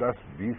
10-20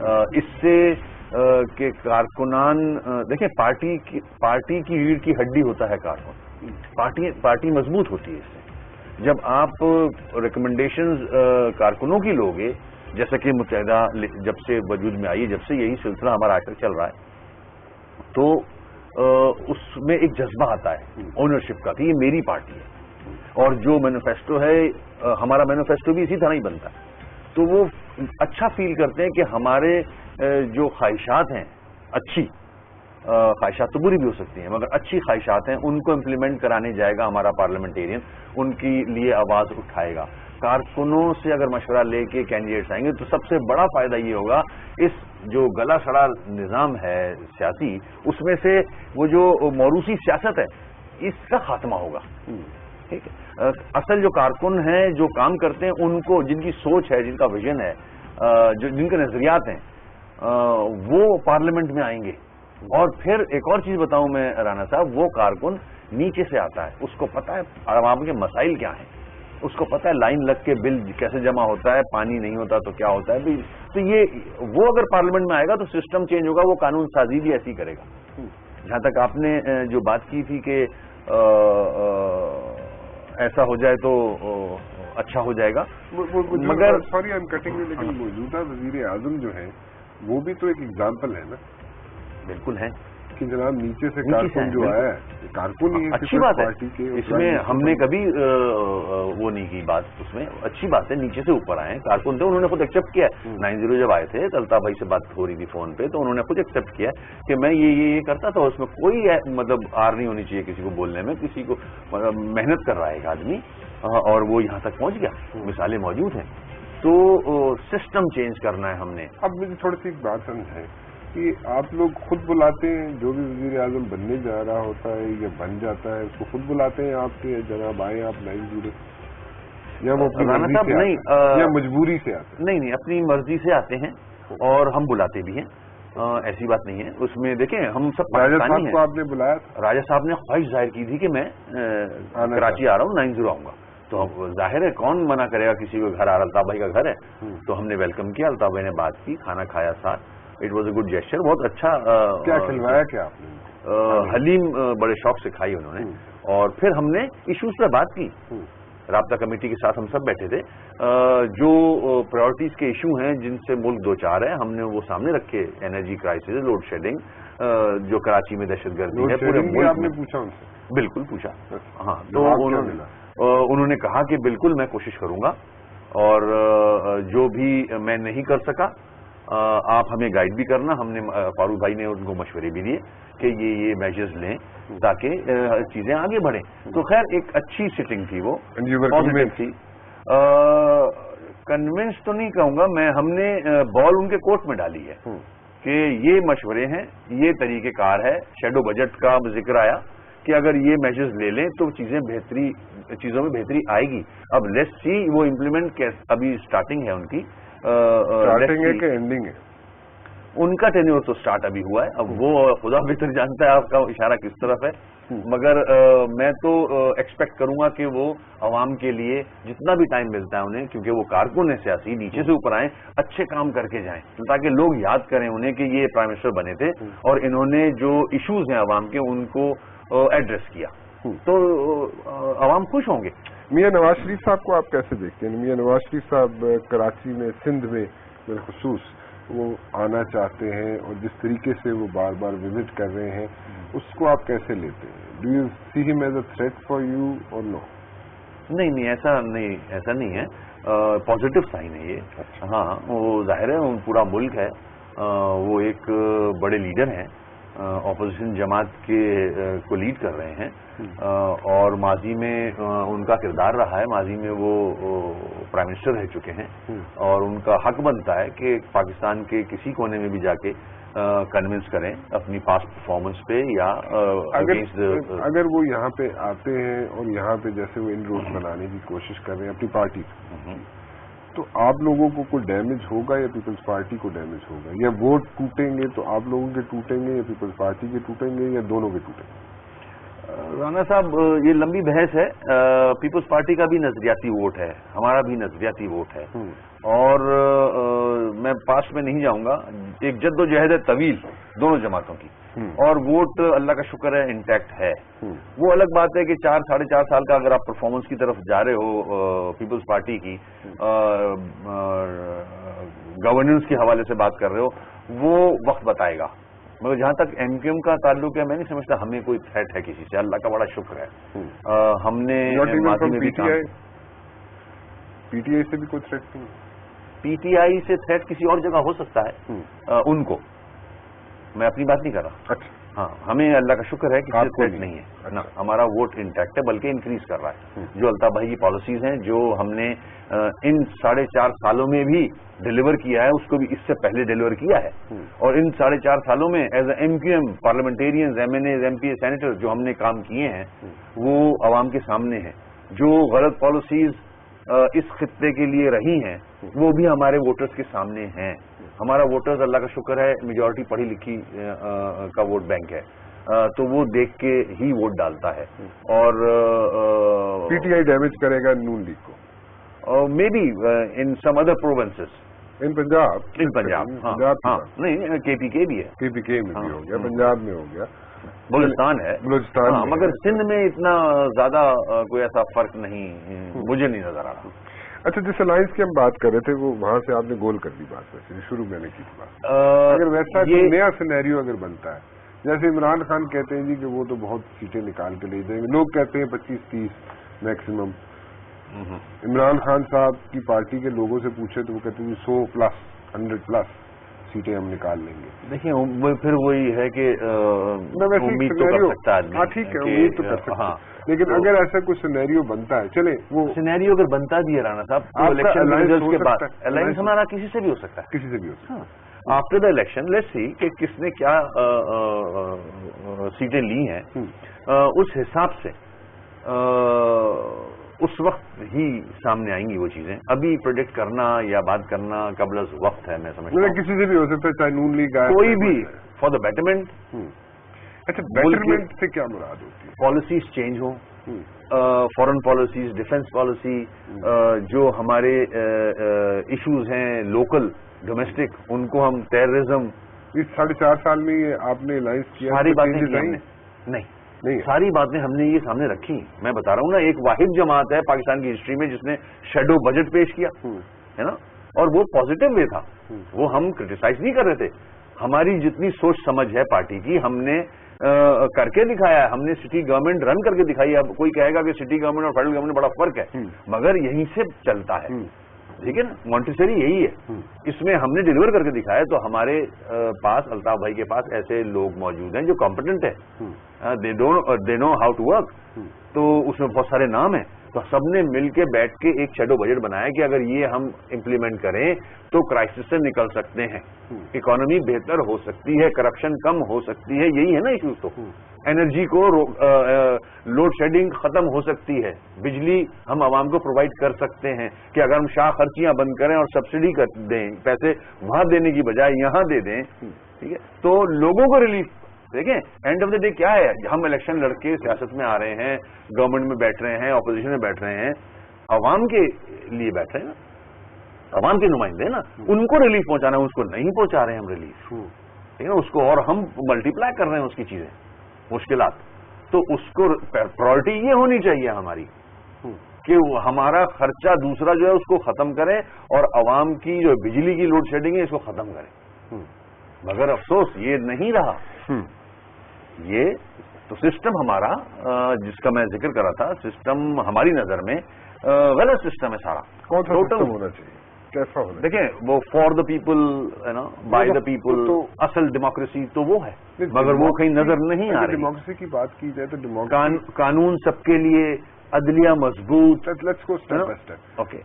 اس سے کہ کارکنان دیکھیں پارٹی کی ریڑھ کی ہڈی ہوتا ہے کارکن. پارٹی مضبوط ہوتی ہے اس سے. جب آپ ریکمنڈیشنز کارکنوں کی لوگے، جیسا کہ متحدہ جب سے وجود میں آئی ہے، جب سے یہی سلسلہ ہمارا آج تک چل رہا ہے، تو اس میں ایک جذبہ آتا ہے اونرشپ کا کہ یہ میری پارٹی ہے، اور جو مینیفیسٹو ہے ہمارا مینیفیسٹو بھی اسی طرح ہی بنتا ہے. تو وہ اچھا فیل کرتے ہیں کہ ہمارے جو خواہشات ہیں، اچھی خواہشات تو بری بھی ہو سکتی ہیں مگر اچھی خواہشات ہیں، ان کو امپلیمنٹ کرانے جائے گا ہمارا پارلیمنٹیرین، ان کے لیے آواز اٹھائے گا. کارکنوں سے اگر مشورہ لے کے کینڈیڈیٹس آئیں گے تو سب سے بڑا فائدہ یہ ہوگا، اس جو گلا سڑا نظام ہے سیاسی، اس میں سے وہ جو موروثی سیاست ہے اس کا خاتمہ ہوگا. ٹھیک ہے. اصل جو کارکن ہیں، جو کام کرتے ہیں، ان کو جن کی سوچ ہے، جن کا ویژن ہے، جن کے نظریات ہیں، وہ پارلیمنٹ میں آئیں گے. اور پھر ایک اور چیز بتاؤں میں رانا صاحب، وہ کارکن نیچے سے آتا ہے، اس کو پتا ہے عوام کے مسائل کیا ہیں، اس کو پتا ہے لائن لگ کے بل کیسے جمع ہوتا ہے، پانی نہیں ہوتا تو کیا ہوتا ہے. تو یہ وہ اگر پارلیمنٹ میں آئے گا تو سسٹم چینج ہوگا، وہ قانون سازی بھی ایسی کرے گا. جہاں تک آپ نے جو بات کی تھی کہ ایسا ہو جائے تو اچھا ہو جائے گا، مگر سوری آئی ایم کٹنگ، لیکن موجودہ وزیر اعظم جو ہیں وہ بھی تو ایک ایگزامپل ہے نا. بالکل ہے کہ جناب نیچے سے کارکن جو آیا ہے، کارکن ہی اچھی بات ہے. اس میں ہم نے کبھی وہ نہیں کی بات، اس میں اچھی بات ہے. نیچے سے اوپر آئے کارکن تھے، انہوں نے خود ایکسپٹ کیا. 90 جب آئے تھے الطاف بھائی سے بات ہو رہی تھی فون پہ، تو انہوں نے خود ایکسپٹ کیا کہ میں یہ کرتا تھا. اس میں کوئی مطلب آر نہیں ہونی چاہیے کسی کو بولنے میں، کسی کو محنت کر رہا ہے ایک آدمی اور وہ یہاں تک پہنچ گیا. مثالیں موجود ہیں. تو سسٹم چینج کرنا ہے ہم نے. اب مجھے تھوڑی سی ایک بات سمجھائیں کہ آپ لوگ خود بلاتے ہیں جو بھی وزیر اعظم بننے جا رہا ہوتا ہے یا بن جاتا ہے، اس کو خود بلاتے ہیں آپ کے جناب آئیں آپ 90، یا وہ اپنی مرضی سے آتے ہیں یا مجبوری سے آتے ہیں؟ نہیں، اپنی مرضی سے آتے ہیں اور ہم بلاتے بھی ہیں. ایسی بات نہیں ہے. اس میں دیکھیں ہم سب پاکستانی ہیں. آپ نے بلایا تھا؟ راجہ صاحب نے خواہش ظاہر کی تھی کہ میں کراچی آ رہا ہوں، 90 آؤں گا. تو ظاہر ہے کون منع کرے گا کسی کو گھر آ رہا. الطاف بھائی کا گھر ہے تو ہم نے ویلکم کیا. الطاف بھائی نے بات کی، کھانا کھایا ساتھ. It was a good gesture. بہت اچھا. کیا کھلوایا کیا آپ نے؟ حلیم بڑے شوق سے کھائی انہوں نے. اور پھر ہم نے ایشوز پہ بات کی. رابطہ کمیٹی کے ساتھ ہم سب بیٹھے تھے. جو پرائرٹیز کے ایشو ہیں جن سے ملک دو چار ہے، ہم نے وہ سامنے رکھے. انرجی کرائسس، لوڈ شیڈنگ، جو کراچی میں دہشت گردی ہے پورے ملک آپ نے پوچھا ان سے؟ بالکل پوچھا. ہاں، تو انہوں نے کہا کہ بالکل میں کوشش کروں گا، اور جو بھی میں نہیں کر سکا آپ ہمیں گائیڈ بھی کرنا. ہم نے فاروق بھائی نے ان کو مشورے بھی دیے کہ یہ میجرز لیں تاکہ چیزیں آگے بڑھیں. تو خیر ایک اچھی سٹنگ تھی، وہ پازیٹیو تھی. کنونس تو نہیں کہوں گا میں، ہم نے بال ان کے کورٹ میں ڈالی ہے کہ یہ مشورے ہیں، یہ طریقہ کار ہے. شیڈو بجٹ کا ذکر آیا کہ اگر یہ میجرز لے لیں تو چیزوں میں بہتری آئے گی. اب لیٹس سی وہ امپلیمنٹ ابھی اسٹارٹنگ ہے ان کی. اسٹارٹنگ ہے کہ اینڈنگ ہے؟ ان کا ٹینیور تو سٹارٹ ابھی ہوا ہے. اب وہ خدا بہتر جانتا ہے آپ کا اشارہ کس طرف ہے. مگر میں تو ایکسپیکٹ کروں گا کہ وہ عوام کے لیے جتنا بھی ٹائم ملتا ہے انہیں، کیونکہ وہ کارکن ہیں سیاسی، نیچے سے اوپر آئیں، اچھے کام کر کے جائیں تاکہ لوگ یاد کریں انہیں کہ یہ پرائم منسٹر بنے تھے اور انہوں نے جو ایشوز ہیں عوام کے ان کو ایڈریس کیا. تو عوام خوش ہوں گے. میاں نواز شریف صاحب کو آپ کیسے دیکھتے ہیں؟ میاں نواز شریف صاحب کراچی میں، سندھ میں بالخصوص وہ آنا چاہتے ہیں، اور جس طریقے سے وہ بار بار وزٹ کر رہے ہیں اس کو آپ کیسے لیتے ہیں؟ ڈو یو سی ہم as a threat for you اور نو؟ نہیں، ایسا نہیں ہے. پازیٹو سائن ہے یہ. ہاں، وہ ظاہر ہے پورا ملک ہے. وہ ایک بڑے لیڈر ہیں، اپوزیشن جماعت کو لیڈ کر رہے ہیں، اور ماضی میں ان کا کردار رہا ہے. ماضی میں وہ پرائم منسٹر رہ چکے ہیں، اور ان کا حق بنتا ہے کہ پاکستان کے کسی کونے میں بھی جا کے کنونس کریں اپنی پاسٹ پرفارمنس پہ یا اگر وہ یہاں پہ آتے ہیں اور یہاں پہ جیسے وہ ان روڈ بنانے کی کوشش کر رہے ہیں اپنی پارٹی سے، تو آپ لوگوں کو کوئی ڈیمیج ہوگا یا پیپلز پارٹی کو ڈیمیج ہوگا؟ یا ووٹ ٹوٹیں گے تو آپ لوگوں کے ٹوٹیں گے یا پیپلز پارٹی کے ٹوٹیں گے یا دونوں کے ٹوٹیں گے؟ رانا صاحب یہ لمبی بحث ہے. پیپلز پارٹی کا بھی نظریاتی ووٹ ہے، ہمارا بھی نظریاتی ووٹ ہے، اور میں پاسٹ میں نہیں جاؤں گا، ایک جدوجہد ہے طویل دونوں جماعتوں کی، اور ووٹ اللہ کا شکر ہے انٹیکٹ ہے. وہ الگ بات ہے کہ 4-4.5 سال کا اگر آپ پرفارمنس کی طرف جا رہے ہو پیپلز پارٹی کی، گورننس کے حوالے سے بات کر رہے ہو، وہ وقت بتائے گا. مگر جہاں تک ایم کیو ایم کا تعلق ہے، میں نہیں سمجھتا ہمیں کوئی تھریٹ ہے کسی سے، اللہ کا بڑا شکر ہے. ہم نے ماضی میں بھی پی ٹی آئی سے بھی کوئی تھریٹ نہیں؟ پی ٹی آئی سے تھریٹ کسی اور جگہ ہو سکتا ہے، ان کو، میں اپنی بات نہیں کر رہا. اچھا. ہاں، ہمیں اللہ کا شکر ہے کسی سے تھریٹ نہیں ہے نا، ہمارا ووٹ انٹیکٹ ہے، بلکہ انکریز کر رہا ہے. جو الطاف بھائی کی پالیسیز ہیں، جو ہم نے ان 4.5 سالوں میں بھی ڈیلیور کیا ہے، اس کو بھی اس سے پہلے ڈیلیور کیا ہے. اور ان 4.5 سالوں میں as A M Q M parliamentarians, M N As, M P A, senator جو ہم نے کام کیے ہیں وہ عوام کے سامنے ہیں. جو غلط پالیسیز اس خطے کے لیے رہی ہیں وہ بھی ہمارے ووٹرز کے سامنے ہیں. ہمارا ووٹرز اللہ کا شکر ہے میجورٹی پڑھی لکھی کا ووٹ بینک ہے، تو وہ دیکھ کے ہی ووٹ ڈالتا ہے. اور پی ٹی آئی ڈیمیج کرے گا نون لیگ کو، maybe in some other provinces, in Punjab ہاں نہیں، کے پی کے بھی ہے، کے پی کے میں بھی ہو گیا، پنجاب میں ہو گیا، بلوچستان ہے، مگر سندھ میں اتنا زیادہ کوئی ایسا فرق نہیں مجھے نہیں نظر آ رہا. اچھا، جس الائنس کی ہم بات کر رہے تھے وہ وہاں سے آپ نے گول کر دی بات، ویسے شروع میں نے کی تھی بات. اگر ویسا نیا سینیریو اگر بنتا ہے، جیسے عمران خان کہتے ہیں جی کہ وہ تو بہت سیٹیں نکال کے لے دیں گے، لوگ کہتے ہیں 25-30 میکسیمم. عمران خان صاحب کی پارٹی کے لوگوں سے پوچھے تو وہ کہتے ہیں 100+, 100+ سیٹیں ہم نکال لیں گے. دیکھیں پھر وہی ہے کہ امید تو کر سکتا ہے. ہاں ٹھیک ہے، امید تو کر سکتا ہے، لیکن اگر ایسا کوئی سینیریو بنتا ہے، چلیں وہ سینیریو اگر بنتا بھی ہے رانا صاحب، الیکشن کے بعد الائنس ہمارا کسی سے بھی ہو سکتا ہے، کسی سے بھی ہو سکتا ہے. After the election let's see کہ کس نے کیا سیٹیں لی ہیں، اس حساب سے اس وقت ہی سامنے آئیں گی وہ چیزیں. ابھی پروڈکٹ کرنا یا بات کرنا قبل از وقت ہے، میں سمجھتا ہوں. کسی سے بھی ہو سکتا ہے، چاہے نون لیگ آئے، کوئی بھی، فار دا بیٹرمنٹ. اچھا، بیٹرمنٹ سے کیا مراد ہوتی ہے؟ پالیسیز چینج ہوں، فارن پالیسیز، ڈیفنس پالیسی، جو ہمارے ایشوز ہیں لوکل ڈومیسٹک، ان کو ہم ٹیررزم. اس 4.5 سال میں یہ آپ نے الائنس کیا، ساری باتیں نہیں، ساری باتیں ہم نے یہ سامنے رکھی. میں بتا رہا ہوں نا، ایک واحد جماعت ہے پاکستان کی ہسٹری میں جس نے شیڈو بجٹ پیش کیا ہے نا، اور وہ پازیٹو وے تھا، وہ ہم کرٹیسائز نہیں کر رہے تھے. ہماری جتنی سوچ سمجھ ہے پارٹی کی، ہم نے کر کے دکھایا ہے، ہم نے سٹی گورنمنٹ رن کر کے دکھائی ہے. اب کوئی کہے گا کہ سٹی گورنمنٹ اور فیڈرل گورنمنٹ میں بڑا فرق ہے، مگر یہیں سے چلتا ہے، ٹھیک ہے نا. مونٹیسری یہی ہے، اس میں ہم نے ڈیلیور کر کے دکھایا. تو ہمارے پاس، الطاف بھائی کے پاس ایسے لوگ موجود ہیں جو کمپٹنٹ ہیں، دے نو ہاؤ ٹو ورک. تو اس میں بہت سارے نام ہیں. تو سب نے مل کے بیٹھ کے ایک شیڈو بجٹ بنایا کہ اگر یہ ہم امپلیمنٹ کریں تو کرائسس سے نکل سکتے ہیں، اکانومی بہتر ہو سکتی ہے، کرپشن کم ہو سکتی ہے. یہی ہے نا ایشوز. تو انرجی کو لوڈ شیڈنگ ختم ہو سکتی ہے، بجلی ہم عوام کو پرووائڈ کر سکتے ہیں کہ اگر ہم شاہ خرچیاں بند کریں اور سبسڈی کر دیں، پیسے وہاں دینے کی بجائے یہاں دے دیں، ٹھیک ہے، تو لوگوں کو ریلیف. دیکھیں اینڈ آف دا ڈے کیا ہے، ہم الیکشن لڑ کے سیاست میں آ رہے ہیں، گورنمنٹ میں بیٹھ رہے ہیں، اپوزیشن میں بیٹھ رہے ہیں، عوام کے لیے بیٹھ رہے ہیں نا، عوام کے نمائندے ہیں نا، ان کو ریلیف پہنچانا ہے. اس کو نہیں پہنچا رہے ہیں ہم ریلیف، ٹھیک ہے نا، اس کو اور ہم ملٹی پلائی کر رہے ہیں اس کی چیزیں، مشکلات. تو اس کو پرائورٹی یہ ہونی چاہیے ہماری کہ ہمارا خرچہ دوسرا جو ہے اس کو ختم کریں اور عوام کی جو بجلی کی لوڈ شیڈنگ ہے اس کو ختم کریں. مگر افسوس یہ نہیں رہا. یہ تو سسٹم ہمارا جس کا میں ذکر کر رہا تھا، سسٹم ہماری نظر میں غلط سسٹم ہے سارا. کون سا سسٹم ہونا چاہیے، کیسا ہونا؟ دیکھیں وہ فار دا پیپل ہے نا، بائی دا پیپل، اصل ڈیموکریسی تو وہ ہے، مگر وہ کہیں نظر نہیں آ رہی. ڈیموکریسی کی بات کی جائے تو قانون سب کے لیے، عدلیہ مضبوط. Let's go step by step. Okay,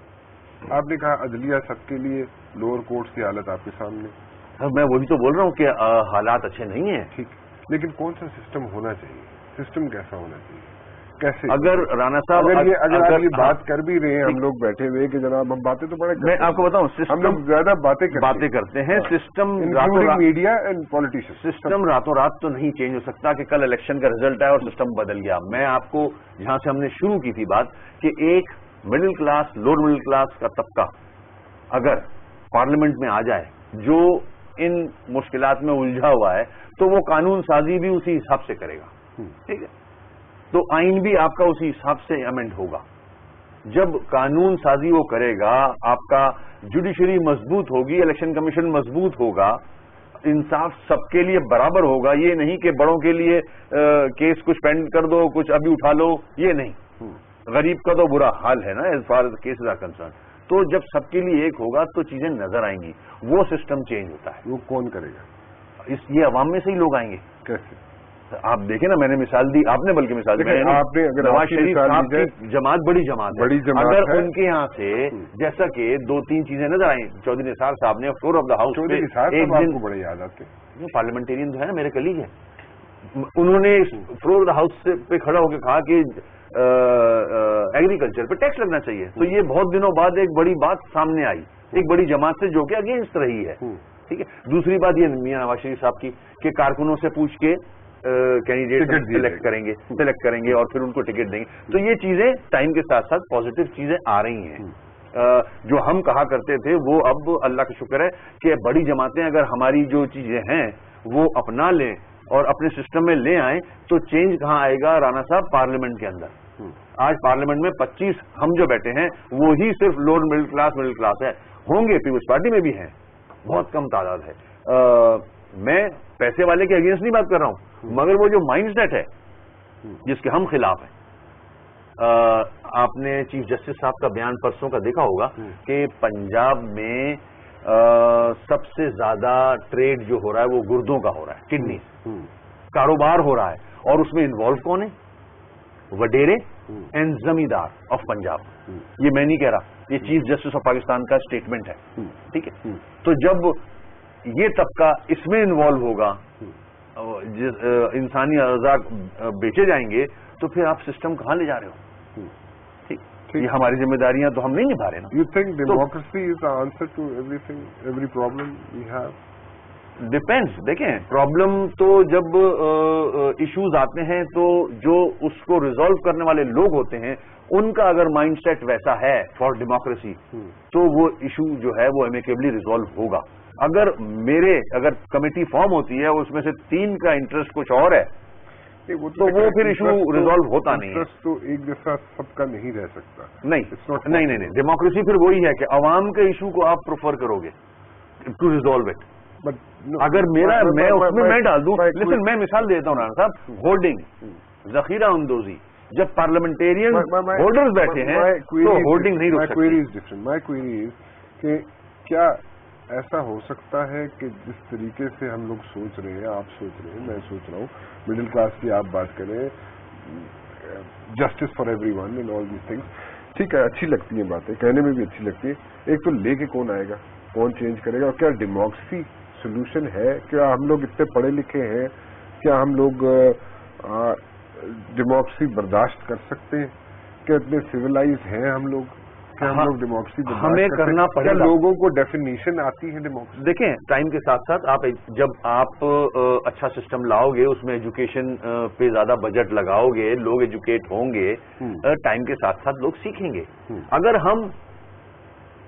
آپ نے کہا عدلیہ سب کے لیے، لوور کورٹس کی حالت آپ کے سامنے. میں وہی تو بول رہا ہوں کہ حالات اچھے نہیں ہیں. ٹھیک، لیکن کون سا سسٹم ہونا چاہیے، سسٹم کیسا ہونا چاہیے، کیسے؟ اگر رانا صاحب اگر آپ یہ بات کر بھی رہے ہیں، ہم لوگ بیٹھے ہوئے کہ جناب ہم باتیں تو بڑے، میں آپ کو بتاؤں ہم لوگ زیادہ باتیں کرتے ہیں. System media and politician, system راتوں رات تو نہیں چینج ہو سکتا کہ کل الیکشن کا رزلٹ آیا اور سسٹم بدل گیا. میں آپ کو جہاں سے ہم نے شروع کی تھی بات کہ ایک middle class, lower middle class کا طبقہ اگر پارلیمنٹ میں آ جائے جو ان مشکلات میں الجھا ہوا ہے تو وہ قانون سازی بھی اسی حساب سے کرے گا. ٹھیک ہے, تو آئین بھی آپ کا اسی حساب سے امینڈ ہوگا. جب قانون سازی وہ کرے گا, آپ کا جوڈیشری مضبوط ہوگی, الیکشن کمیشن مضبوط ہوگا, انصاف سب کے لیے برابر ہوگا. یہ نہیں کہ بڑوں کے لیے کیس کچھ پینڈ کر دو, کچھ ابھی اٹھا لو, یہ نہیں. غریب کا تو برا حال ہے نا as far as cases are concern. تو جب سب کے لیے ایک ہوگا تو چیزیں نظر آئیں گی, وہ سسٹم چینج ہوتا ہے. وہ کون کرے گا؟ یہ عوام میں سے ہی لوگ آئیں گے. کیسے؟ آپ دیکھیں نا, میں نے مثال دی, آپ نے بلکہ مثال دی, آپ نے اگر نواز شریف صاحب کی جماعت بڑی جماعت ہے, اگر ان کے یہاں سے جیسا کہ 2-3 چیزیں نظر آئیں, چودھری نثار صاحب نے فلور آف دا ہاؤس ایک دن بڑے یاد آتے, پارلیمنٹرین جو ہے نا میرے کلیگ ہیں, انہوں نے فلور آف دا ہاؤس پہ کھڑا ہو کے کہا کہ ایگریکلچر پہ ٹیکس لگنا چاہیے. تو یہ بہت دنوں بعد ایک بڑی بات سامنے آئی, ایک بڑی جماعت سے جو کہ اگینسٹ رہی ہے. ٹھیک ہے. دوسری بات یہ میاں نواز شریف صاحب کی کہ کارکنوں سے پوچھ کے کینڈیڈیٹ سلیکٹ کریں گے اور پھر ان کو ٹکٹ دیں گے. تو یہ چیزیں ٹائم کے ساتھ ساتھ پازیٹو چیزیں آ رہی ہیں. جو ہم کہا کرتے تھے وہ اب اللہ کا شکر ہے کہ بڑی جماعتیں اگر ہماری جو چیزیں ہیں وہ اپنا لیں اور اپنے سسٹم میں لے آئیں تو چینج کہاں آئے گا رانا صاحب؟ پارلیمنٹ کے اندر. آج پارلیمنٹ میں 25 ہم جو بیٹھے ہیں وہی صرف لوور مڈل کلاس ہے. ہوں گے پیپلز پارٹی میں بھی ہیں, بہت کم تعداد ہے. میں پیسے والے کے اگینسٹ نہیں بات کر رہا ہوں, مگر وہ جو مائنڈ سیٹ ہے جس کے ہم خلاف ہیں. آپ نے چیف جسٹس صاحب کا بیان پرسوں کا دیکھا ہوگا کہ پنجاب میں سب سے زیادہ ٹریڈ جو ہو رہا ہے وہ گردوں کا ہو رہا ہے, کڈنی کاروبار ہو رہا ہے, اور اس میں انوالو کون ہے؟ وڈیرے اینڈ زمیندار آف پنجاب. یہ میں نہیں کہہ رہا, یہ چیف جسٹس آف پاکستان کا اسٹیٹمنٹ ہے. ٹھیک ہے. تو جب یہ طبقہ اس میں انوالو ہوگا, انسانی اعضاء بیچے جائیں گے, تو پھر آپ سسٹم کہاں لے جا رہے ہو؟ ٹھیک, یہ ہماری ذمہ داریاں تو ہم نہیں نبھا رہے نا. You think democracy is the answer to everything, every problem we have? Depends. دیکھیں, پرابلم تو جب ایشوز آتے ہیں تو جو اس کو ریزالو کرنے والے لوگ ہوتے ہیں ان کا اگر مائنڈ سیٹ ویسا ہے فار ڈیموکریسی تو وہ ایشو جو ہے وہ امیکیبلی ریزالو ہوگا. اگر کمیٹی فارم ہوتی ہے اور اس میں سے 3 کا انٹرسٹ کچھ اور ہے تو وہ پھر ایشو ریزالو ہوتا نہیں ہے. انٹرسٹ تو ایک جیسا سب کا نہیں رہ سکتا. نہیں, ڈیموکریسی پھر وہی ہے کہ عوام کے ایشو کو آپ پریفر کرو گے ٹو ریزالو اٹ. اگر میں اس میں ڈال دوں, لیکن میں مثال دیتا ہوں رانا صاحب, ہولڈنگ, ذخیرہ اندوزی, جب پارلیمنٹیرین ہولڈرز بیٹھے ہیں تو ہولڈنگ نہیں رک سکتی. مائی کوئری از کہ کیا ایسا ہو سکتا ہے کہ جس طریقے سے ہم لوگ سوچ رہے ہیں, آپ سوچ رہے ہیں, میں سوچ رہا ہوں, مڈل کلاس کی آپ بات کریں, justice for every one and all these things, ٹھیک ہے, اچھی لگتی ہیں باتیں, کہنے میں بھی اچھی لگتی ہے. ایک تو لے کے کون آئے گا, کون چینج کرے گا, اور کیا ڈیموکریسی سولوشن ہے؟ کیا ہم لوگ اتنے پڑھے لکھے ہیں, کیا ہم لوگ ڈیموکریسی برداشت کر سکتے ہیں, کیا اتنے سویلائز ہیں ہم لوگ, کیا ہم لوگ ڈیموکریسی ہمیں کرنا پڑے گا؟ لوگوں کو ڈیفینیشن آتی ہے ڈیموکریسی؟ دیکھیں, ٹائم کے ساتھ ساتھ جب آپ اچھا سسٹم لاؤ گے, اس میں ایجوکیشن پہ زیادہ بجٹ لگاؤ گے, لوگ ایجوکیٹ ہوں گے, ٹائم کے ساتھ ساتھ لوگ سیکھیں گے. اگر ہم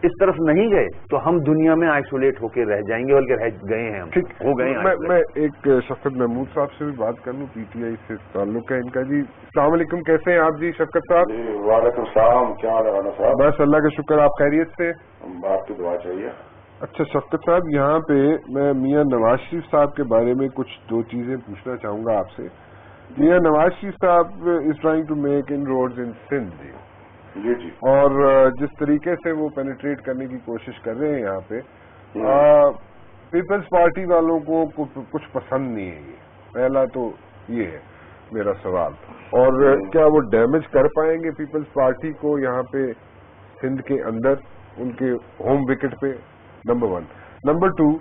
اس طرف نہیں گئے تو ہم دنیا میں آئسولیٹ ہو کے رہ جائیں گے, بلکہ رہ گئے ہیں, ہم ہو گئے ہیں. میں ایک شفقت محمود صاحب سے بھی بات کر لوں, پی ٹی آئی سے تعلق ہے ان کا. جی السلام علیکم, کیسے ہیں آپ؟ جی شفقت صاحب. وعلیکم السلام, کیا حال ہے رانا صاحب؟ بس اللہ کا شکر, آپ خیریت سے؟ آپ کی دعا چاہیے. اچھا شفقت صاحب, یہاں پہ میں میاں نواز شریف صاحب کے بارے میں کچھ 2 چیزیں پوچھنا چاہوں گا آپ سے. میاں نواز شریف صاحب is trying to make inroads in Sindh, جی, اور جس طریقے سے وہ پینیٹریٹ کرنے کی کوشش کر رہے ہیں یہاں پہ, پیپلز پارٹی والوں کو کچھ پسند نہیں ہے. یہ پہلا تو یہ ہے میرا سوال. اور کیا وہ ڈیمیج کر پائیں گے پیپلز پارٹی کو یہاں پہ سندھ کے اندر, ان کے ہوم وکٹ پہ؟ نمبر 1. نمبر 2,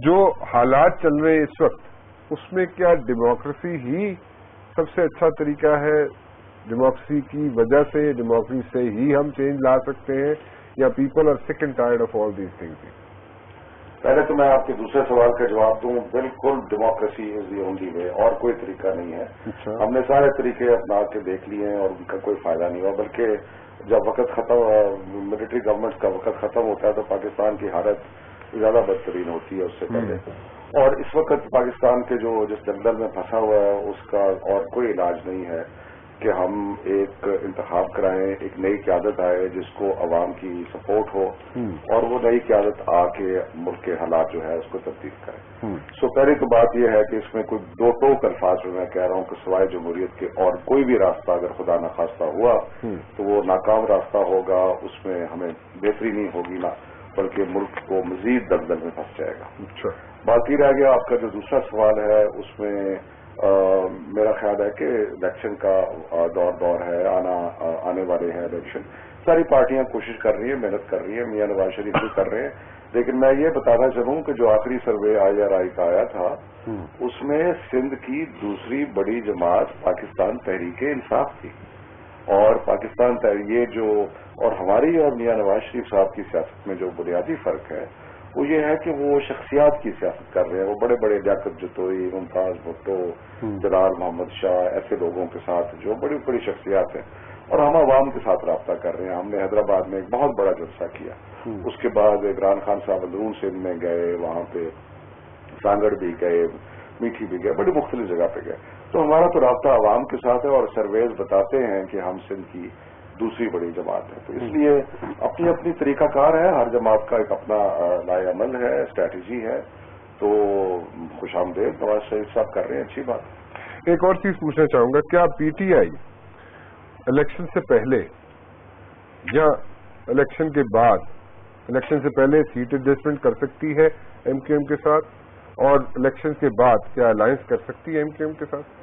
جو حالات چل رہے ہیں اس وقت, اس میں کیا ڈیموکریسی ہی سب سے اچھا طریقہ ہے؟ ڈیموکریسی کی وجہ سے, ڈیموکریسی سے ہی ہم چینج لا سکتے ہیں, یا پیپل آر سک and tired of all these things? پہلے تو میں آپ کے دوسرے سوال کا جواب دوں. بالکل democracy is the only way, اور کوئی طریقہ نہیں ہے. ہم نے سارے طریقے اپنا کے دیکھ لیے ہیں اور ان کا کوئی فائدہ نہیں ہوا, بلکہ جب وقت ختم ملٹری گورنمنٹ کا وقت ختم ہوتا ہے تو پاکستان کی حالت زیادہ بدترین ہوتی ہے اس سے پہلے. اور اس وقت پاکستان کے جس دلدل میں پھنسا ہوا ہے اس کا اور کوئی علاج نہیں ہے کہ ہم ایک انتخاب کرائیں, ایک نئی قیادت آئے جس کو عوام کی سپورٹ ہو اور وہ نئی قیادت آ کے ملک کے حالات جو ہے اس کو تبدیل کرے. سو پہلی تو بات یہ ہے کہ اس میں کوئی دو ٹوک الفاظ جو میں کہہ رہا ہوں کہ سوائے جمہوریت کے اور کوئی بھی راستہ اگر خدا نخواستہ ہوا تو وہ ناکام راستہ ہوگا, اس میں ہمیں بہتری نہیں ہوگی نا بلکہ ملک کو مزید دلدل میں پھنس جائے گا. باقی رہ گیا آپ کا جو دوسرا سوال ہے اس میں میرا خیال ہے کہ الیکشن کا دور ہے, آنے والے ہیں الیکشن. ساری پارٹیاں کوشش کر رہی ہیں, محنت کر رہی ہیں, میاں نواز شریف بھی کر رہے ہیں, لیکن میں یہ بتانا چاہوں کہ جو آخری سروے IRI کا آیا تھا اس میں سندھ کی دوسری بڑی جماعت پاکستان تحریک انصاف تھی. اور پاکستان تحریک اور ہماری اور میاں نواز شریف صاحب کی سیاست میں جو بنیادی فرق ہے وہ یہ ہے کہ وہ شخصیات کی سیاست کر رہے ہیں. وہ بڑے بڑے لیاقت جتوئی, ممتاز بھٹو, جلال محمد شاہ, ایسے لوگوں کے ساتھ جو بڑی بڑی شخصیات ہیں, اور ہم عوام کے ساتھ رابطہ کر رہے ہیں. ہم نے حیدرآباد میں ایک بہت بڑا جلسہ کیا, اس کے بعد عمران خان صاحب اندرون سندھ میں گئے, وہاں پہ سانگڑ بھی گئے, میٹھی بھی گئے, بڑی مختلف جگہ پہ گئے. تو ہمارا تو رابطہ عوام کے ساتھ ہے اور سرویز بتاتے ہیں کہ ہم سندھ کی دوسری بڑی جماعت ہے. تو اس لیے اپنی اپنی طریقہ کار ہے, ہر جماعت کا ایک اپنا لائے عمل ہے, اسٹریٹجی ہے. تو خوش آمدید نواز شریف صاحب کر رہے ہیں, اچھی بات ہے. ایک اور چیز پوچھنا چاہوں گا, کیا PTI الیکشن سے پہلے یا الیکشن کے بعد, الیکشن سے پہلے سیٹ ایڈجسٹمنٹ کر سکتی ہے MQM کے ساتھ, اور الیکشن کے بعد کیا الائنس کر سکتی ہے MQM کے ساتھ؟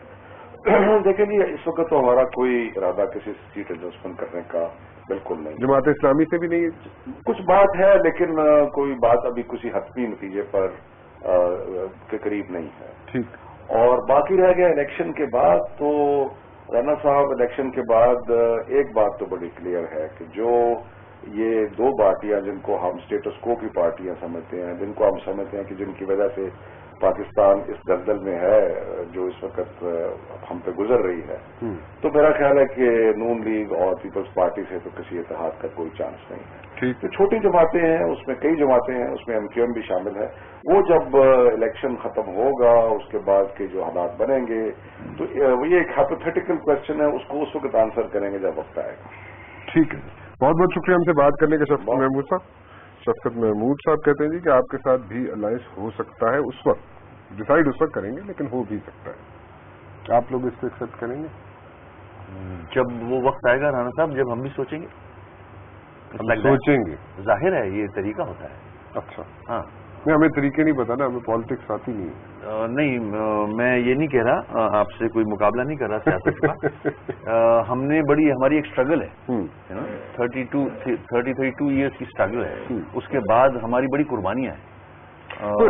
دیکھیں جی, اس وقت تو ہمارا کوئی ارادہ کسی سیٹ ایڈجسٹمنٹ کرنے کا بالکل نہیں. جماعت اسلامی سے بھی نہیں ہے؟ کچھ بات ہے لیکن کوئی بات ابھی کسی حتمی نتیجے پر کے قریب نہیں ہے. ٹھیک. اور باقی رہ گیا الیکشن کے بعد, تو رانا صاحب الیکشن کے بعد ایک بات تو بڑی کلیئر ہے کہ جو یہ دو پارٹیاں جن کو ہم اسٹیٹس کو کی پارٹیاں سمجھتے ہیں, جن کو ہم سمجھتے ہیں کہ جن کی وجہ سے پاکستان اس دلدل میں ہے جو اس وقت ہم پہ گزر رہی ہے, تو میرا خیال ہے کہ نون لیگ اور پیپلز پارٹی سے تو کسی اتحاد کا کوئی چانس نہیں ہے. ٹھیک. تو چھوٹی جماعتیں ہیں, اس میں کئی جماعتیں ہیں, اس میں MQM بھی شامل ہے. وہ جب الیکشن ختم ہوگا اس کے بعد کے جو حالات بنیں گے تو یہ ایک ہائپوتھیٹیکل کوشچن ہے, اس کو اس وقت آنسر کریں گے جب وقت آئے گا. ٹھیک ہے, بہت بہت شکریہ ہم سے بات کرنے کے. شفقت محمود صاحب, شفقت محمود صاحب کہتے ہیں جی کہ آپ کے ساتھ بھی الائنس ہو سکتا ہے, اس وقت ڈیسائیڈ اس وقت کریں گے لیکن ہو بھی سکتا ہے. آپ لوگ اس کو ایکسپٹ کریں گے جب وہ وقت آئے گا رانا صاحب, جب ہم بھی سوچیں گے. سوچیں گے, ظاہر ہے یہ طریقہ ہوتا ہے. اچھا. ہاں, نہیں ہمیں طریقے نہیں پتا نا, ہمیں پالیٹکس آتی نہیں ہے. نہیں, میں یہ نہیں کہہ رہا, آپ سے کوئی مقابلہ نہیں کر رہا سیاست کا. ہم نے ہماری ایک اسٹرگل ہے, 32 ایئرس کی اسٹرگل ہے. اس کے بعد ہماری بڑی قربانیاں ہیں.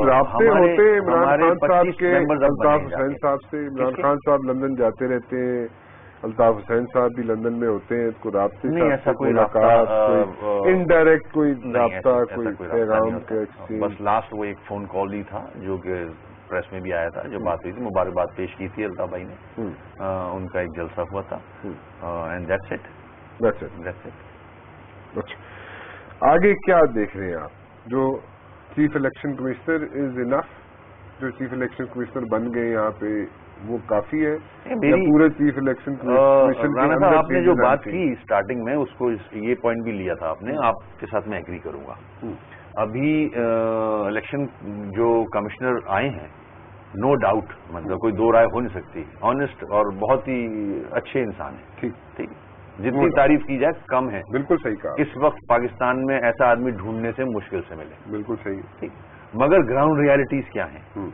رابطے ہوتے عمران خان صاحب کے, 25 الطاف حسین صاحب سے. عمران خان صاحب لندن جاتے رہتے ہیں, الطاف حسین صاحب بھی لندن میں ہوتے ہیں. کوئی رابطے نہیں, ایسا کوئی ملاقات, کوئی انڈائریکٹ کوئی رابطہ, کوئی پیغام کے ایکسچینج؟ بس لاسٹ وہ ایک فون کال ہی تھا جو کہ پریس میں بھی آیا تھا, جو بات ہوئی تھی, مبارکباد پیش کی تھی الطاف بھائی نے, ان کا ایک جلسہ ہوا تھا. And that's it. اچھا, آگے کیا دیکھ رہے ہیں آپ؟ جو چیف الیکشن کمشنر از انف, جو چیف الیکشن کمشنر بن گئے یہاں پہ, وہ کافی ہے یا پورے چیف الیکشن کمیشن؟ رانا صاحب, آپ نے جو بات کی اسٹارٹنگ میں, اس کو یہ پوائنٹ بھی لیا تھا آپ نے, آپ کے ساتھ میں ایگری کروں گا. ابھی الیکشن جو کمشنر آئے ہیں, نو ڈاؤٹ, مطلب کوئی دو رائے ہو نہیں سکتی, آنےسٹ اور بہت ہی اچھے انسان ہیں. ٹھیک, جتنی تعریف کی جائے کم ہے. بالکل صحیح کہا. اس وقت پاکستان میں ایسا آدمی ڈھونڈنے سے مشکل سے ملے. بالکل صحیح. ٹھیک, مگر گراؤنڈ ریالٹیز کیا ہیں؟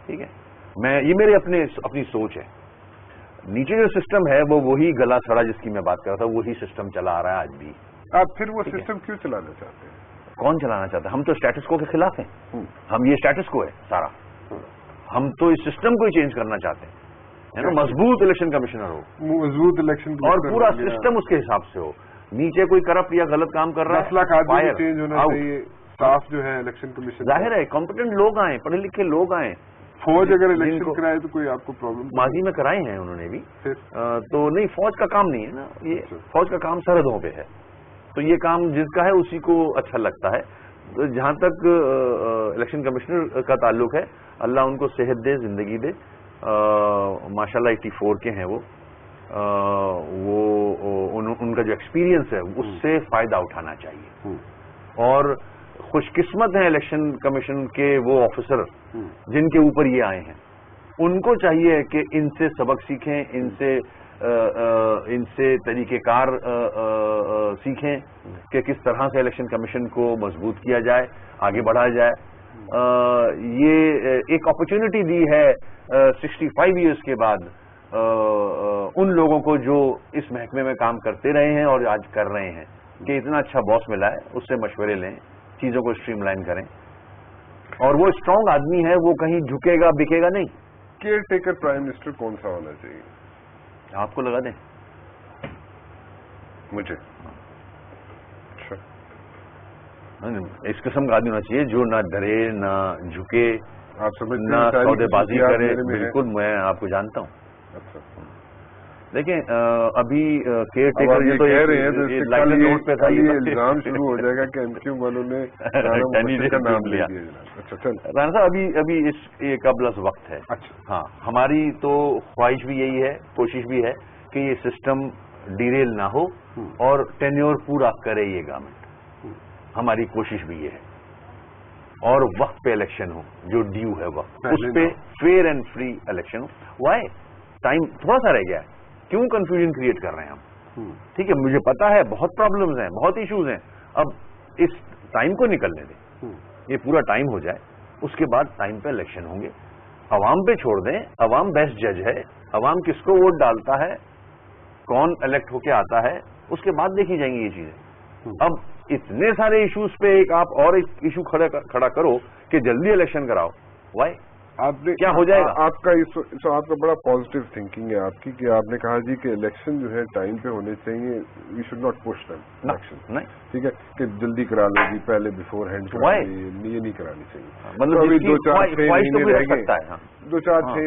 ٹھیک ہے, یہ میرے اپنی سوچ ہے. نیچے جو سسٹم ہے وہ وہی گلا سڑا جس کی میں بات کر رہا تھا, وہی سسٹم چلا آ رہا ہے آج بھی. آپ پھر وہ سسٹم کیوں چلانا چاہتے ہیں؟ کون چلانا چاہتا ہے؟ ہم تو اسٹیٹس کو کے خلاف ہیں. ہم یہ اسٹیٹس کو ہے سارا, ہم تو اس سسٹم کو ہی چینج کرنا چاہتے ہیں. مضبوط الیکشن کمشنر ہو, مضبوط الیکشن, اور پورا سسٹم اس کے حساب سے ہو. نیچے کوئی کرپٹ یا غلط کام کر رہا ہے, چینج ہونا چاہیے. اسٹاف جو ہے الیکشن کمیشن, ظاہر ہے کمپیٹنٹ لوگ آئیں, پڑھے لکھے لوگ آئیں. فوج اگر الیکشن کرائے تو کوئی آپ کو پرابلم؟ ماضی میں کرائے ہیں انہوں نے بھی, تو نہیں, فوج کا کام نہیں ہے نا یہ. فوج کا کام سرحدوں پہ ہے. تو یہ کام جس کا ہے اسی کو اچھا لگتا ہے. جہاں تک الیکشن کمشنر کا تعلق ہے, اللہ ان کو صحت دے, زندگی دے. ماشاءاللہ 84 کے ہیں وہ ان کا جو ایکسپیرینس ہے اس سے فائدہ اٹھانا چاہیے. اور خوش قسمت ہیں الیکشن کمیشن کے وہ آفیسر جن کے اوپر یہ آئے ہیں. ان کو چاہیے کہ ان سے سبق سیکھیں, ان سے طریقہ کار سیکھیں کہ کس طرح سے الیکشن کمیشن کو مضبوط کیا جائے, آگے بڑھایا جائے. یہ ایک اپرچونٹی دی ہے 65 ایئرس کے بعد ان لوگوں کو جو اس محکمے میں کام کرتے رہے ہیں اور آج کر رہے ہیں کہ اتنا اچھا باس ملا ہے, اس سے مشورے لیں, چیزوں کو اسٹریم لائن کریں. اور وہ اسٹرانگ آدمی ہے, وہ کہیں جھکے گا بکے گا نہیں. کیئر ٹیکر پرائم منسٹر کون سا ہونا چاہیے آپ کو لگا دیں مجھے؟ اس قسم کا آدمی ہونا چاہیے جو نہ ڈرے نہ جھکے, آپ سمجھتے نہ ہیں سودے بازی کرے. میں بالکل, میں آپ کو جانتا ہوں. اچھا, دیکھیں ابھی کیئر ٹیکر یہ کہہ رہے ہیں تو یہ الزام شروع ہو جائے گا کہ ایم کیو والوں نے کا نام لیا. اچھا چل رانا صاحب, ابھی اس قبل از وقت ہے. اچھا ہاں, ہماری تو خواہش بھی یہی ہے, کوشش بھی ہے کہ یہ سسٹم ڈیریل نہ ہو اور ٹینیور پورا کرے یہ گورنمنٹ. ہماری کوشش بھی یہ ہے. اور وقت پہ الیکشن ہو, جو ڈیو ہے وقت, اس پہ فیئر اینڈ فری الیکشن ہو. وائی ٹائم تھوڑا سا رہ گیا ہے, کیوں کنفیوژن کریٹ کر رہے ہیں ہم؟ ٹھیک ہے, مجھے پتا ہے بہت پرابلمز ہیں, بہت ایشوز ہیں. اب اس ٹائم کو نکلنے دیں, یہ پورا ٹائم ہو جائے, اس کے بعد ٹائم پہ الیکشن ہوں گے. عوام پہ چھوڑ دیں, عوام بیسٹ جج ہے. عوام کس کو ووٹ ڈالتا ہے, کون الیکٹ ہو کے آتا ہے, اس کے بعد دیکھی جائیں گی یہ چیزیں. اب اتنے سارے ایشوز پہ آپ اور ایک ایشو کھڑا کرو کہ جلدی الیکشن کراؤ. وائی آپ نے کیا ہو جائے گا؟ آپ کا بڑا پازیٹیو تھنکنگ ہے آپ کی کہ آپ نے کہا جی کہ الیکشن جو ہے ٹائم پہ ہونے چاہیے. We should not push them election, ٹھیک ہے, کہ جلدی کرا لو جی, پہلے بفور ہینڈ یہ نہیں کرانی چاہیے. مطلب ابھی 2-4-6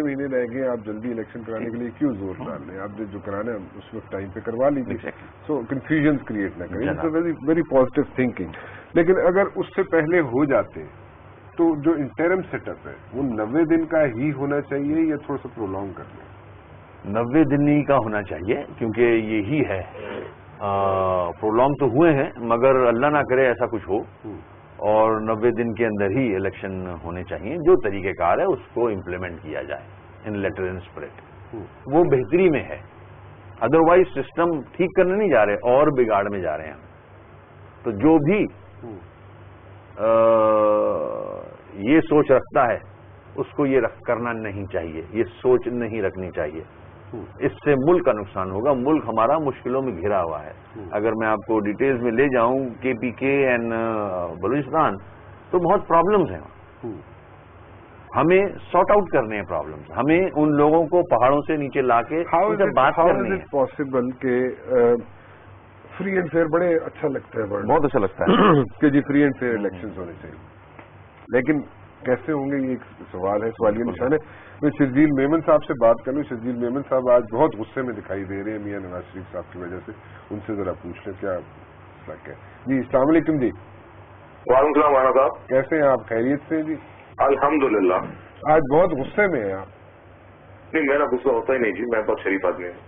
مہینے رہ گئے, آپ جلدی الیکشن کرانے کے لیے کیوں زور ڈال رہے ہیں؟ آپ جو کرانا ہے اس وقت ٹائم پہ کروا لیجیے. سو کنفیوژن کریٹ نہ کریں. It's a very positive thinking. لیکن اگر اس سے پہلے ہو جاتے تو جو انٹرم سیٹ اپ ہے وہ 90 دن کا ہی ہونا چاہیے یا تھوڑا سا پرولونگ کر لیں؟ 90 دن ہی کا ہونا چاہیے, کیونکہ یہی ہے. پرولونگ تو ہوئے ہیں, مگر اللہ نہ کرے ایسا کچھ ہو, اور 90 دن کے اندر ہی الیکشن ہونے چاہیے. جو طریقہ کار ہے اس کو امپلیمنٹ کیا جائے ان لیٹر ان اسپرٹ, وہ بہتری میں ہے. ادروائز سسٹم ٹھیک کرنے نہیں جا رہے اور بگاڑ میں جا رہے ہیں. تو جو بھی یہ سوچ رکھتا ہے اس کو یہ کرنا نہیں چاہیے, یہ سوچ نہیں رکھنی چاہیے. اس سے ملک کا نقصان ہوگا. ملک ہمارا مشکلوں میں گھرا ہوا ہے. اگر میں آپ کو ڈیٹیلز میں لے جاؤں KPK اینڈ بلوچستان, تو بہت پرابلمز ہیں. ہمیں سارٹ آؤٹ کرنے ہیں پرابلمز. ہمیں ان لوگوں کو پہاڑوں سے نیچے لا کے ان سے بات کرنی ہے. پاسبل کہ فری اینڈ فیئر بڑے اچھا لگتا ہے, بہت اچھا لگتا ہے کہ جی فری اینڈ فیئر الیکشنز ہونے چاہیے, لیکن کیسے ہوں گے یہ ایک سوال ہے, سوالیہ نشان ہے. میں شرجیل میمن صاحب سے بات کروں. شرجیل میمن صاحب آج بہت غصے میں دکھائی دے رہے ہیں میاں نواز شریف صاحب کی وجہ سے. ان سے ذرا پوچھ لیں کیا شک ہے. جی السلام علیکم. جی وعلیکم السلام رانا صاحب. کیسے ہیں آپ؟ خیریت سے؟ جی الحمدللہ. آج بہت غصے میں ہیں آپ. نہیں, میرا غصہ ہوتا ہی نہیں جی, میں بہت شریف آدمی ہوں.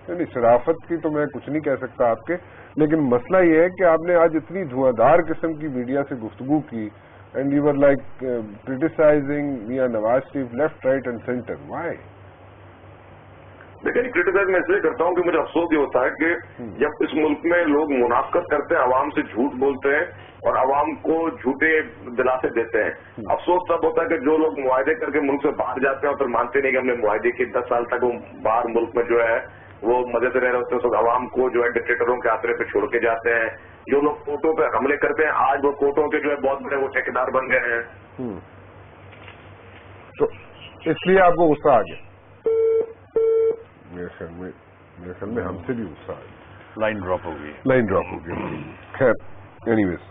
نہیں, شرافت کی تو میں کچھ نہیں کہہ سکتا آپ کے, لیکن مسئلہ یہ ہے کہ آپ نے آج اتنی دھواں قسم کی میڈیا سے گفتگو کی, and you are like criticising Mian Nawaz Sharif left right and centre. Why? لیکن کریٹیسائز میں اس لیے کرتا ہوں کہ مجھے افسوس یہ ہوتا ہے کہ جب اس ملک میں لوگ منافقت کرتے ہیں, عوام سے جھوٹ بولتے ہیں اور عوام کو جھوٹے دلاسے دیتے ہیں. افسوس تب ہوتا ہے کہ جو لوگ معاہدے کر کے ملک سے باہر جاتے ہیں اور پھر مانتے نہیں کہ ہم نے معاہدے کے 10 سال تک وہ باہر ملک میں جو ہے وہ مزے سے رہ رہے ہوتے ہیں, اس وقت عوام کو جو ہے ڈکٹیٹروں کے آسرے پہ چھوڑ کے جاتے ہیں. جو لوگ کوٹوں پہ حملے کرتے ہیں آج وہ کوٹوں کے جو ہے بہت بڑے وہ ٹھیکیدار بن گئے ہیں. تو اس لیے آپ کو غصہ آ گیا. میرے خیال میں ہم سے بھی غصہ آ گیا. لائن ڈراپ ہو گئی. خیر اینی ویز,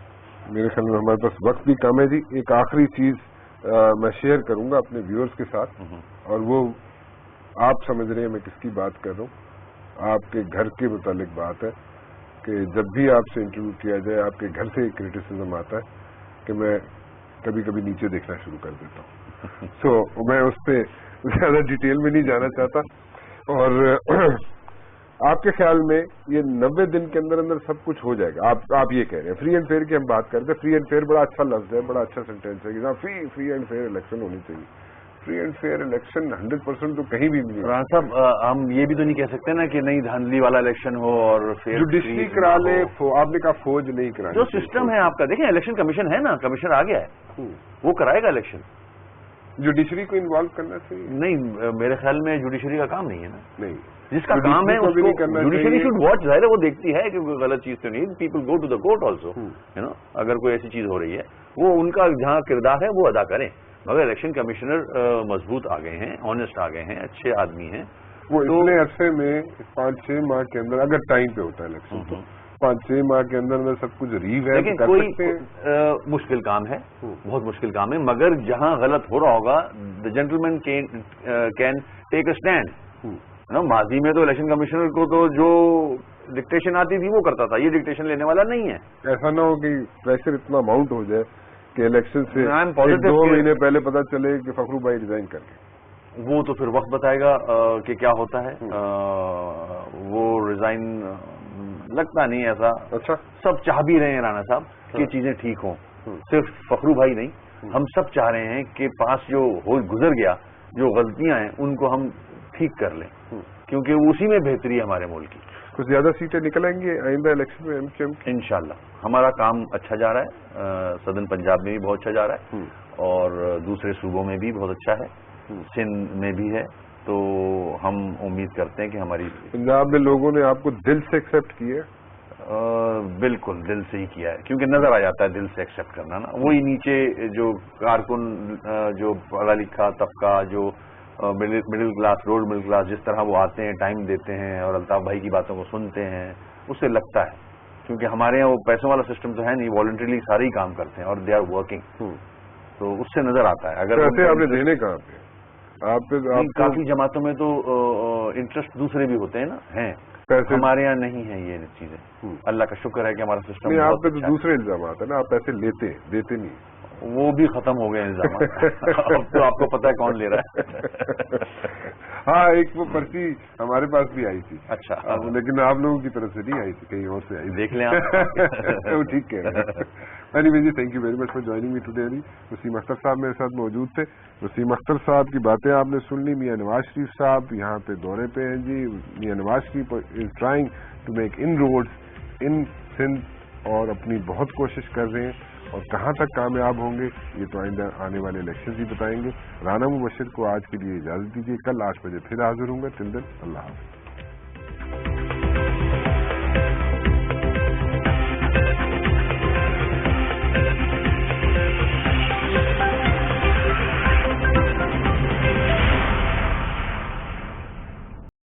میرے خیال میں ہمارے پاس وقت بھی کم ہے. جی ایک آخری چیز میں شیئر کروں گا اپنے ویورز کے ساتھ, اور وہ آپ سمجھ رہے ہیں میں کس کی بات کر رہا ہوں. آپ کے گھر کے متعلق بات ہے. کہ جب بھی آپ سے انٹرویو کیا جائے آپ کے گھر سے کرٹیسزم آتا ہے کہ میں کبھی کبھی نیچے دیکھنا شروع کر دیتا ہوں. سو میں اس پہ زیادہ ڈیٹیل میں نہیں جانا چاہتا. اور آپ کے خیال میں یہ 90 دن کے اندر اندر سب کچھ ہو جائے گا؟ آپ یہ کہہ رہے ہیں فری اینڈ فیئر کی ہم بات کرتے ہیں. فری اینڈ فیئر بڑا اچھا لفظ ہے, بڑا اچھا سینٹینس ہے کہ فری اینڈ فیئر الیکشن ہونی چاہیے. فری اینڈ فیئر الیکشن 100% تو کہیں بھی نہیں. رانا صاحب ہم یہ بھی تو نہیں کہہ سکتے نا کہ نہیں دھاندلی والا الیکشن ہو اور جوڈیشری کرا لے. آپ نے کہا فوج نہیں کرانی. جو سسٹم ہے آپ کا دیکھیں, الیکشن کمیشن ہے نا, کمیشن آ گیا ہے, وہ کرائے گا الیکشن. جوڈیشری کو انوالو کرنا چاہیے. نہیں, میرے خیال میں جوڈیشری کا کام نہیں ہے نا. نہیں, جس کا کام ہے اس کو جوڈیشری شوڈ واچ. ظاہر ہے وہ دیکھتی ہے کہ کوئی غلط چیز تو نہیں. People go to the court also, اگر کوئی ایسی چیز ہو رہی ہے وہ ان کا جہاں کردار ہے وہ ادا کریں. مگر الیکشن کمشنر مضبوط آ گئے ہیں, آنےسٹ آ گئے ہیں, اچھے آدمی ہیں. وہ اتنے عرصے میں 5-6 ماہ کے اندر, اگر ٹائم پہ ہوتا ہے الیکشن تو 5-6 ماہ کے اندر سب کچھ لیکن کوئی مشکل کام ہے, بہت مشکل کام ہے. مگر جہاں غلط ہو رہا ہوگا the gentleman can take a stand. ماضی میں تو الیکشن کمشنر کو تو جو ڈکٹیشن آتی تھی وہ کرتا تھا, یہ ڈکٹیشن لینے والا نہیں ہے. ایسا نہ ہو کہ پریشر اتنا ماؤنٹ ہو جائے کہ الیکشن سے 2 مہینے پہلے پتا چلے کہ فخرو بھائی ریزائن کر کے. وہ تو پھر وقت بتائے گا کہ کیا ہوتا ہے. وہ ریزائن لگتا نہیں ایسا. اچھا, سب چاہ بھی رہے ہیں رانا صاحب کہ چیزیں ٹھیک ہوں. صرف فخرو بھائی نہیں, ہم سب چاہ رہے ہیں کہ پاس جو گزر گیا, جو غلطیاں ہیں ان کو ہم ٹھیک کر لیں, کیونکہ اسی میں بہتری ہے ہمارے ملک کی. کچھ زیادہ سیٹیں نکل آئیں گی آئندہ الیکشن میں ایم کیو ایم کی؟ انشاءاللہ ہمارا کام اچھا جا رہا ہے. صدر پنجاب میں بھی بہت اچھا جا رہا ہے, اور دوسرے صوبوں میں بھی بہت اچھا ہے, سندھ میں بھی ہے. تو ہم امید کرتے ہیں کہ ہماری پنجاب میں لوگوں نے آپ کو دل سے ایکسپٹ کیا ہے. بالکل دل سے ہی کیا ہے, کیونکہ نظر آ جاتا ہے دل سے ایکسپٹ کرنا نا. وہی نیچے جو کارکن, جو پڑھا لکھا طبقہ, جو middle class, role middle class, جس طرح وہ آتے ہیں, ٹائم دیتے ہیں اور الطاف بھائی کی باتوں کو سنتے ہیں, اس سے لگتا ہے. کیونکہ ہمارے یہاں وہ پیسوں والا سسٹم تو ہے نہیں, والنٹریلی سارے ہی کام کرتے ہیں اور دے آر ورکنگ, تو اس سے نظر آتا ہے. اگر آپ نے دینے کہاں پہ آپ کافی جماعتوں میں تو انٹرسٹ دوسرے بھی ہوتے ہیں نا, ہیں. ہمارے یہاں نہیں ہے یہ چیزیں. اللہ کا شکر ہے کہ ہمارا سسٹم. آپ پہ تو دوسرے الزامات ہیں نا, آپ پیسے لیتے دیتے نہیں. وہ بھی ختم ہو گئے الزامات. اب تو آپ کو پتا ہے کون لے رہا ہے. ہاں, ایک وہ پرچی ہمارے پاس بھی آئی تھی. اچھا, لیکن آپ لوگوں کی طرف سے نہیں آئی تھی, کہیں اور سے آئی. دیکھ لیں آپ. وہ ٹھیک کہہ رہے ہیں. Anyway, thank you very much for joining me today. Waseem Akhtar sahab میرے ساتھ موجود تھے. وسیم اختر صاحب کی باتیں آپ نے سن لی. میاں نواز شریف صاحب یہاں پہ دورے پہ ہیں جی. Mian Nawaz Sharif is trying to make inroads in Sindh, اور اپنی بہت کوشش کر رہے ہیں, اور کہاں تک کامیاب ہوں گے یہ تو آئندہ آنے والے الیکشن ہی بتائیں گے. رانا مبشر کو آج کے لیے اجازت دیجیے. کل 8 بجے پھر حاضر ہوں گا. ٹل دین اللہ حافظ.